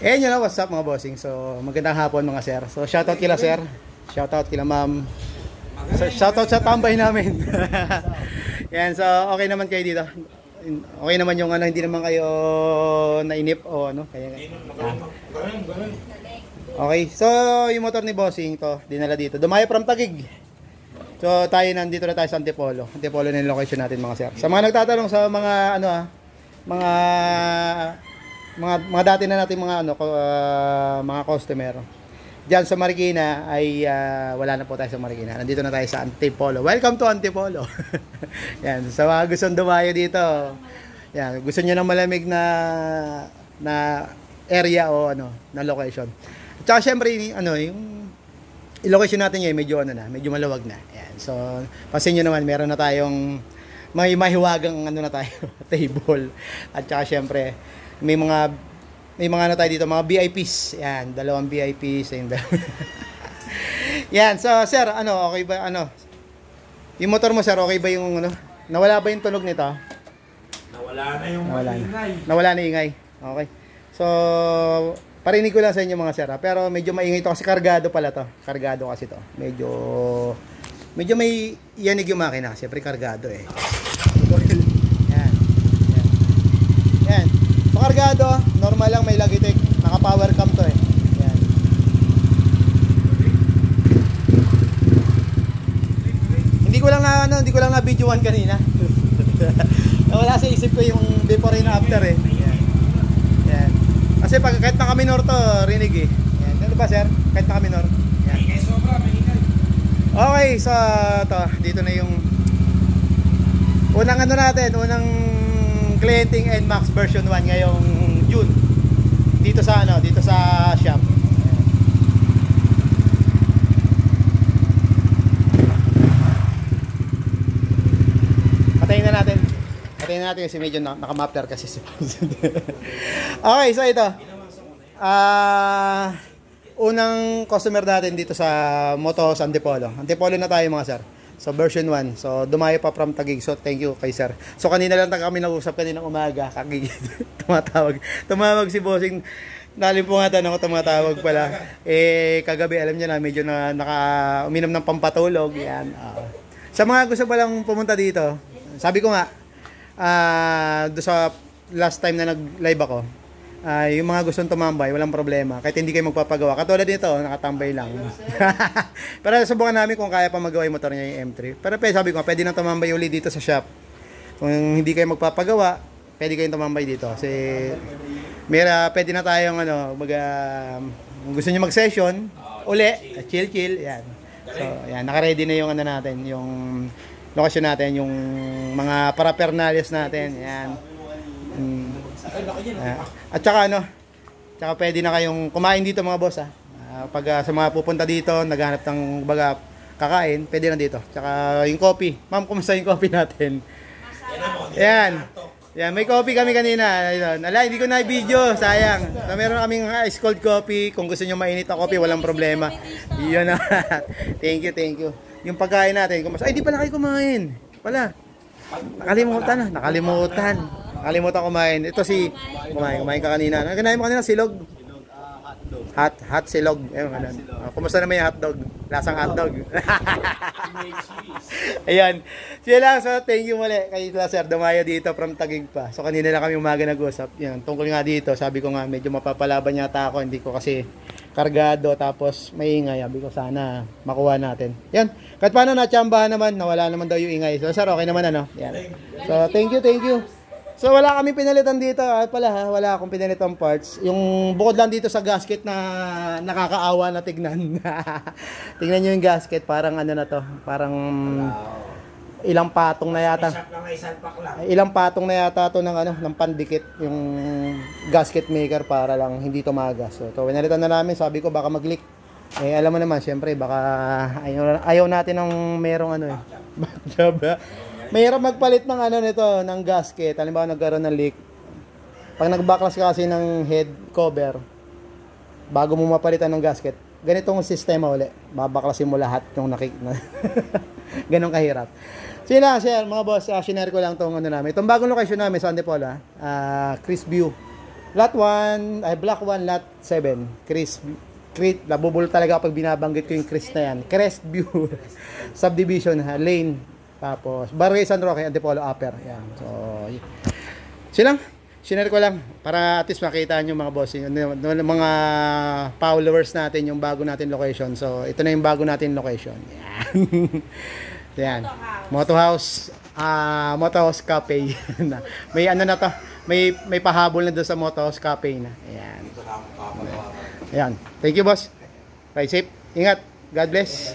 Eh, yun know, what's up mga bossing? So, magandang hapon mga sir. So, shoutout kila sir. Shoutout kila ma'am. So, shoutout sa tambay namin. Yan, so okay naman kayo dito. Okay naman yung ano, hindi naman kayo nainip o ano. Kaya, okay, so yung motor ni bossing to, dinala dito. Dumayo from Taguig. So, nandito na tayo sa Antipolo. Antipolo na yung location natin mga sir. Sa mga nagtatanong sa mga ano mga dati na natin mga ano mga customer. Diyan sa Marikina ay wala na po tayo sa Marikina. Nandito na tayo sa Antipolo. Welcome to Antipolo. Yan, sa mga gustong dumayo dito. Yan, gusto niyo ng malamig na area o ano, na location. At saka syempre ano, yung location natin ngayon medyo ano na, medyo maluwag na. Yan. So, pansin niyo naman meron na tayong may mahiwagang ano na tayo, table. At saka syempre may mga ano tayo dito, mga VIPs. Yan, dalawang VIPs. Yan, so sir, ano, okay ba, ano, yung motor mo sir, okay ba yung, ano, nawala ba yung tunog nito? Nawala na yung ingay. Nawala na ingay. Okay. So, parinig ko lang sa inyo mga sir, pero medyo maingay to kasi kargado pala to. Kargado kasi to. Medyo may yanig yung makina, siyempre kargado eh. Yan. Pakargado, normal lang, may Logitech, naka power cam to eh. Yan. Hindi ko lang na videoan kanina. Wala sa isip ko yung before and after eh. Yan. Kasi kahit naka-minor to, rinig eh. Yan. Ano ba sir? Kahit naka-minor. Yan. Okay, so to, dito na yung unang ano natin, unang Clenting NMAX version 1 ngayong June dito sa shop. Patayin na natin kasi medyo naka-muffler kasi. Okay, so ito unang customer natin dito sa Moto Antipolo. Antipolo na tayo mga sir. So version 1. So dumayo pa from Taguig. So thank you kay sir. So kanina lang kami nag-usap kaninang umaga. Tumawag si bossing. Nalimpungatan ako, tumatawag pala. Eh kagabi alam niya na medyo uminom ng pampatulog. Yan. Sa mga gusto palang pumunta dito, sabi ko nga do sa last time na nag-live ako, yung mga gustong tumambay, walang problema. Kahit hindi kayo magpapagawa. Katulad nito, nakatambay lang. Pero subukan namin kung kaya pa magawa yung motor niya yung M3. Pero sabi ko, pwede nang tumambay uli dito sa shop. Kung hindi kayo magpapagawa, pwede kayong tumambay dito. Kasi pwede na tayong kung gusto niyo mag-session, uli, chill, yan. So, yan, naka-ready na yung natin, yung location natin, yung mga paraphernalias natin, yan. At saka pwede na kayong kumain dito mga boss pag sa mga pupunta dito naghahanap ng kakain, pwede na dito. Tsaka yung coffee, ma'am, kumusta yung coffee natin? Yan, may coffee kami kanina. Hindi ko na i-video, sayang. So, meron kaming ice cold coffee. Kung gusto nyo mainit na coffee, walang problema. Yun na. Thank you. Yung pagkain natin, di pala kayo kumain pala. Nakalimutan kumain. Ito kumain ka kanina. Ano kinain mo kanina? Silog? Hot silog. Kumusta naman yung hotdog? Lasang hotdog. Ayan. Siya lang. So, thank you muli kay sir. Dumayo dito from Taguig pa. So, kanina lang kami umaga nag-usap. Yan. Tungkol nga dito, sabi ko nga, medyo mapapalaban yata ako. Hindi ko kasi kargado tapos may ingay. Sabi ko sana makuha natin. Yan. Kahit paano natsambahan naman, nawala naman daw yung ingay. So, sir, okay naman ano? Yan. So, thank you. So wala kami pinalitan dito wala akong pinalitang parts. Yung bukod lang dito sa gasket na nakakaawa na tignan. Tingnan niyo yung gasket, parang ano na to, parang ilang patong na yata. Ilang patong na yata to ng pandikit yung gasket maker para lang hindi tumagas. So pinalitan na namin, sabi ko baka mag-leak. Eh alam mo naman, syempre baka ayaw natin ng merong mahirap magpalit ng nito, ng gasket. Halimbawa nagkaroon ng leak. Pag nag-backlash ka kasi ng head cover, bago mo mapalitan ng gasket, ganitong sistema uli. Babaklasin mo lahat yung ganun kahirap. So yun lang, mga boss, share ko lang itong namin. Itong bagong location namin sa Antipolo, Chris View. Lot 1, ay Block 1, Lot 7. Nabubul talaga kapag binabanggit ko yung Chris na yan. Crestview Subdivision, Lane. Tapos, Barangay San Roque, Antipolo Upper. Yan. So, silang, sinare ko lang para at least makita nyo mga boss, yung mga followers natin, yung bago natin location. So, ito na yung bago natin location. Yan. Yan. Moto House Cafe. May ano na to, may pahabol na doon sa Moto House Cafe na. Ayan. Ayan. Thank you, boss. Bye, safe. Ingat. God bless.